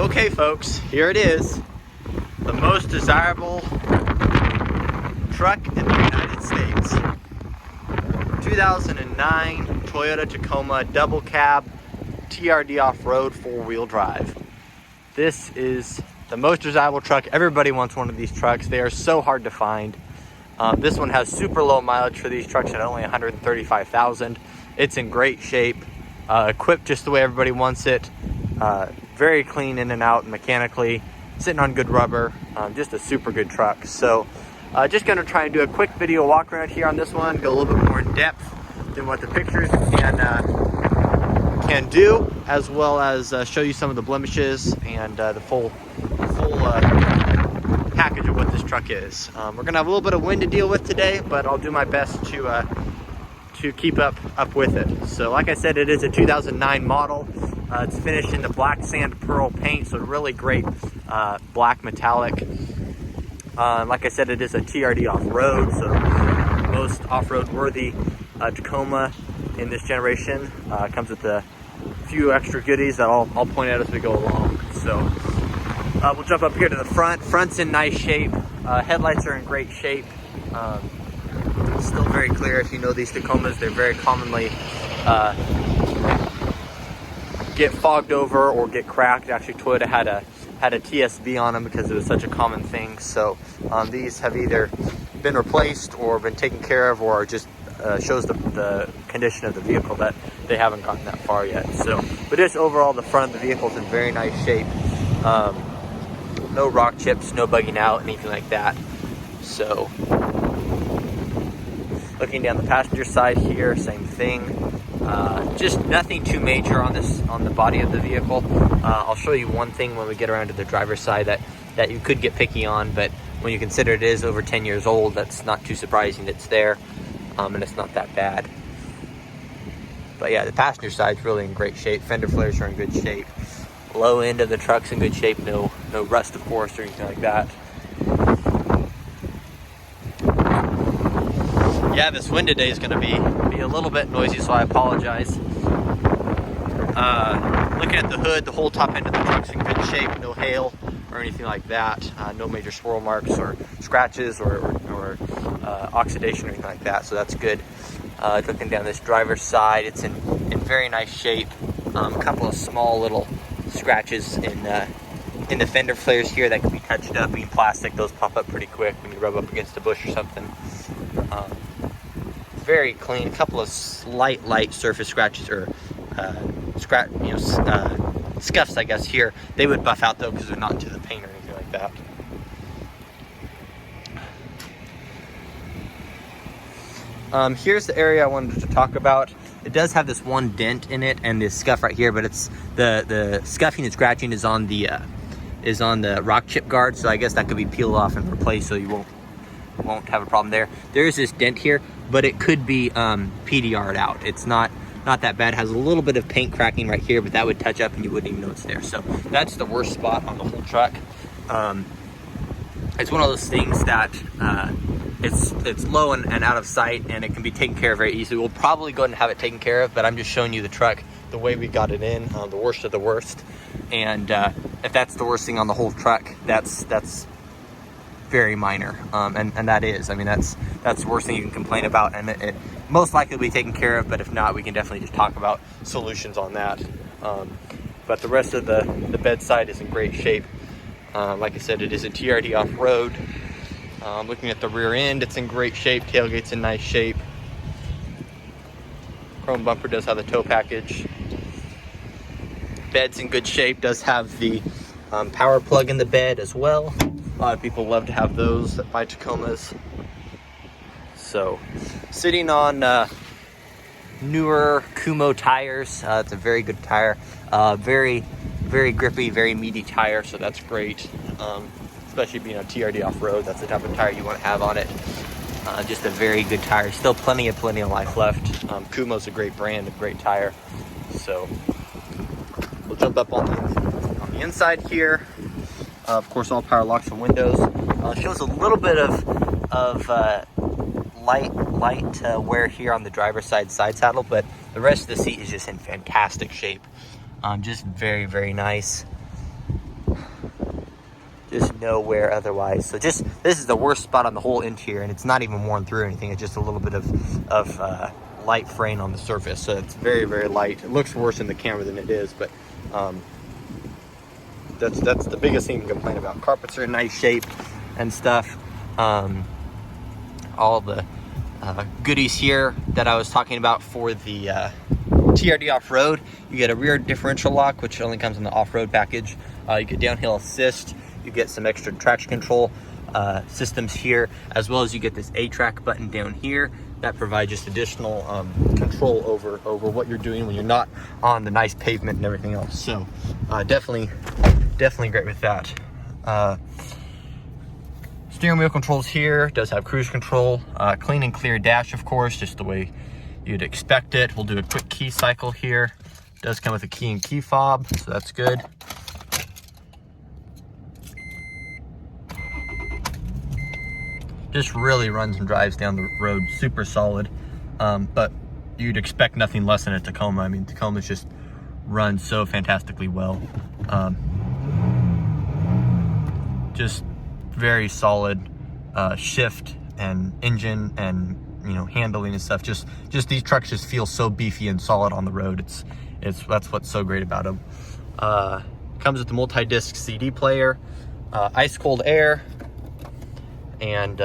Okay folks, here it is. The most desirable truck in the United States. 2009 Toyota Tacoma double cab TRD off-road 4-wheel drive. This is the most desirable truck. Everybody wants one of these trucks. They are so hard to find. This one has super low mileage for these trucks at only 135,000. It's in great shape, equipped just the way everybody wants it. Very clean in and out mechanically, sitting on good rubber, just a super good truck. So just gonna try and do a quick video walk around here on this one, go a little bit more in depth than what the pictures can do, as well as show you some of the blemishes and the full package of what this truck is. We're gonna have a little bit of wind to deal with today, but I'll do my best to keep up with it. So like I said, it is a 2009 model. It's finished in the black sand pearl paint, so really great black metallic. Like I said, it is a TRD off-road, so most off-road worthy Tacoma in this generation. Comes with a few extra goodies that I'll point out as we go along. So we'll jump up here to the front. Front's in nice shape. Headlights are in great shape. Still very clear. If you know these Tacomas, they're very commonly get fogged over or get cracked. Actually, Toyota had a TSB on them because it was such a common thing. So these have either been replaced or been taken care of, or just shows the condition of the vehicle that they haven't gotten that far yet. So, but just overall, the front of the vehicle is in very nice shape. No rock chips, no bugging out, anything like that. So, looking down the passenger side here, same thing. Just nothing too major on the body of the vehicle. I'll show you one thing when we get around to the driver's side that you could get picky on, but when you consider it is over 10 years old, that's not too surprising. It's there, and it's not that bad. But yeah, the passenger side's really in great shape. Fender flares are in good shape. Low end of the truck's in good shape. No rust, of course, or anything like that. Yeah, this wind today is going to be a little bit noisy, so I apologize. Looking at the hood, the whole top end of the truck's in good shape. No hail or anything like that. No major swirl marks or scratches or oxidation or anything like that, so that's good. Looking down this driver's side, it's in very nice shape. A couple of small little scratches in the fender flares here that can be touched up. Being plastic, those pop up pretty quick when you rub up against a bush or something. Very clean. A couple of light surface scratches or scuffs, I guess, here. They would buff out though because they're not into the paint or anything like that. Here's the area I wanted to talk about. It does have this one dent in it and this scuff right here, but it's the scuffing and scratching is on the rock chip guard, so I guess that could be peeled off and replaced, so you won't have a problem there. There is this dent here, but it could be PDR'd out. It's not that bad. It has a little bit of paint cracking right here, but that would touch up and you wouldn't even know it's there. So that's the worst spot on the whole truck. It's one of those things that it's low and out of sight, and it can be taken care of very easily. We'll probably go ahead and have it taken care of, but I'm just showing you the truck the way we got it in, the worst of the worst. And if that's the worst thing on the whole truck, that's very minor, and that is. I mean, that's the worst thing you can complain about, and it most likely will be taken care of. But if not, we can definitely just talk about solutions on that. But the rest of the bedside is in great shape. Like I said, it is a TRD off-road. Looking at the rear end, it's in great shape. Tailgate's in nice shape. Chrome bumper does have the tow package. Bed's in good shape. Does have the power plug in the bed as well. A lot of people love to have those that buy Tacomas. So, sitting on newer Khumo tires. It's a very good tire. Very grippy, very meaty tire, so that's great. Especially being a TRD off-road, that's the type of tire you want to have on it. Just a very good tire. Still plenty of life left. Khumo's a great brand, a great tire. So we'll jump up on the inside here. Of course, all power locks and windows. Shows a little bit of light wear here on the driver's side saddle, but the rest of the seat is just in fantastic shape. Just very nice. just nowhere otherwise. So this is the worst spot on the whole interior, and it's not even worn through or anything. It's just a little bit of light fraying on the surface. So it's very, very light. It looks worse in the camera than it is, but that's the biggest thing to complain about. Carpets are in nice shape and stuff. All the goodies here that I was talking about for the TRD off-road. You get a rear differential lock, which only comes in the off-road package. You get downhill assist. You get some extra traction control systems here, as well as you get this A-track button down here that provides just additional control over what you're doing when you're not on the nice pavement and everything else. So definitely great with that. Steering wheel controls here. Does have cruise control. Clean and clear dash, of course, just the way you'd expect it. We'll do a quick key cycle here. Does come with a key and key fob, so that's good. Just really runs and drives down the road super solid, but you'd expect nothing less than a Tacoma. I mean, Tacoma's just runs so fantastically well. Just very solid shift and engine and handling and stuff. Just these trucks just feel so beefy and solid on the road. That's what's so great about them. Comes with the multi-disc CD player, ice cold air, and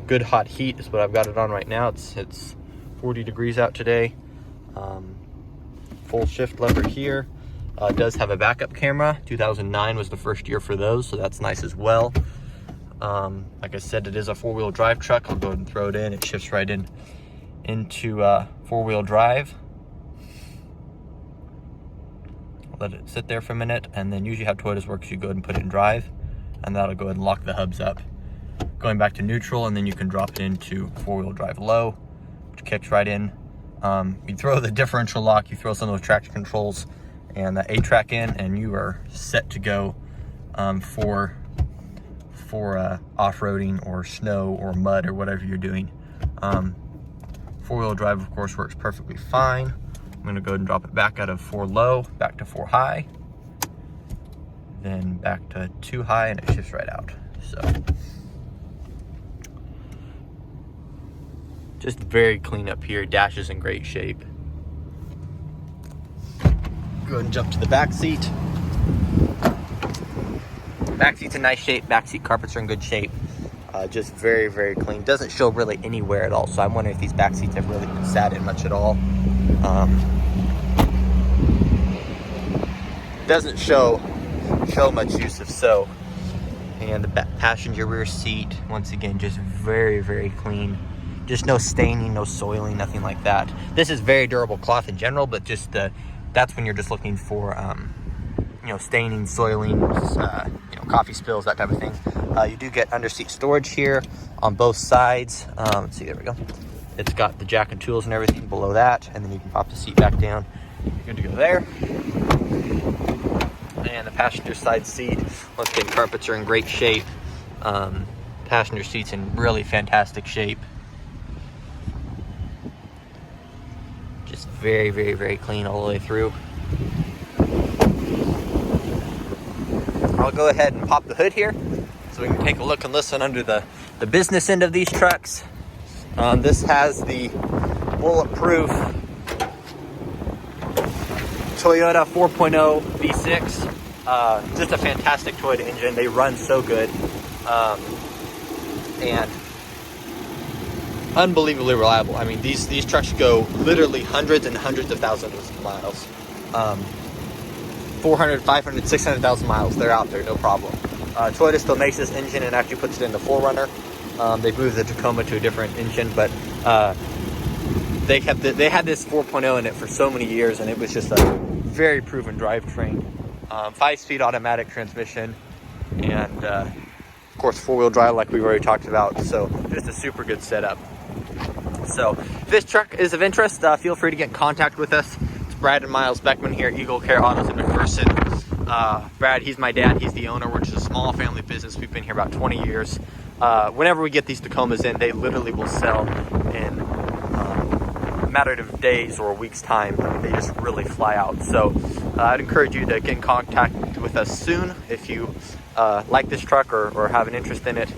good hot heat is what I've got it on right now. It's 40 degrees out today. Full shift lever here. Does have a backup camera. 2009 was the first year for those, so that's nice as well. Like I said, it is a four-wheel drive truck. I'll go ahead and throw it in. It shifts right into four-wheel drive. Let it sit there for a minute, and then usually how Toyotas works, you go ahead and put it in drive, and that'll go ahead and lock the hubs up. Going back to neutral, and then you can drop it into four-wheel drive low, which kicks right in. You throw the differential lock, you throw some of those traction controls and the A-track in, and you are set to go for off-roading or snow or mud or whatever you're doing. Four-wheel drive, of course, works perfectly fine. I'm gonna go ahead and drop it back out of 4 low, back to 4 high, then back to 2 high, and it shifts right out. So just very clean up here. Dash is in great shape. Go ahead and jump to the back seat. Back seat's in nice shape. Back seat carpets are in good shape. Just very, very clean. Doesn't show really anywhere at all. So I'm wondering if these back seats have really been sat in much at all. Doesn't show much use if so. And the back passenger rear seat, once again, just very, very clean. Just no staining, no soiling, nothing like that. This is very durable cloth in general, but just that's when you're just looking for staining, soiling, coffee spills, that type of thing. You do get under seat storage here on both sides. Let's see, there we go. It's got the jack and tools and everything below that, and then you can pop the seat back down. You're good to go there. And the passenger side seat, once again, carpets are in great shape. Passenger seat's in really fantastic shape. Just very, very, very clean all the way through. I'll go ahead and pop the hood here so we can take a look and listen under the business end of these trucks. This has the bulletproof Toyota 4.0 V6. Just a fantastic Toyota engine. They run so good. And unbelievably reliable. I mean, these trucks go literally hundreds and hundreds of thousands of miles. 400, 500, 600,000 miles. They're out there, no problem. Toyota still makes this engine and actually puts it in the 4Runner. They've moved the Tacoma to a different engine, but they had this 4.0 in it for so many years, and it was just a very proven drivetrain. 5-speed automatic transmission, and of course 4-wheel drive like we've already talked about. So just a super good setup. So if this truck is of interest, feel free to get in contact with us. It's Brad and Miles Beckman here, Eagle Care Autos in McPherson. Brad, he's my dad, he's the owner. We're just a small family business. We've been here about 20 years. Whenever we get these Tacomas in, they literally will sell in a matter of days or a week's time. I mean, they just really fly out. So I'd encourage you to get in contact with us soon if you like this truck or have an interest in it.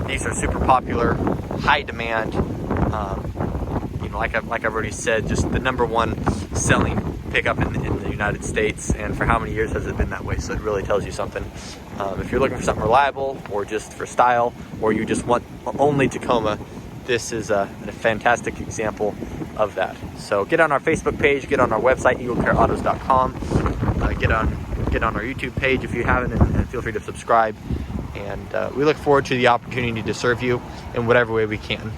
These are super popular, high demand. You know, like I've already said, just the #1 selling pickup in the United States, and for how many years has it been that way? So it really tells you something. If you're looking for something reliable, or just for style, or you just want only Tacoma, this is a fantastic example of that. So get on our Facebook page, get on our website, eaglecareautos.com, get on our YouTube page if you haven't, and feel free to subscribe. And we look forward to the opportunity to serve you in whatever way we can.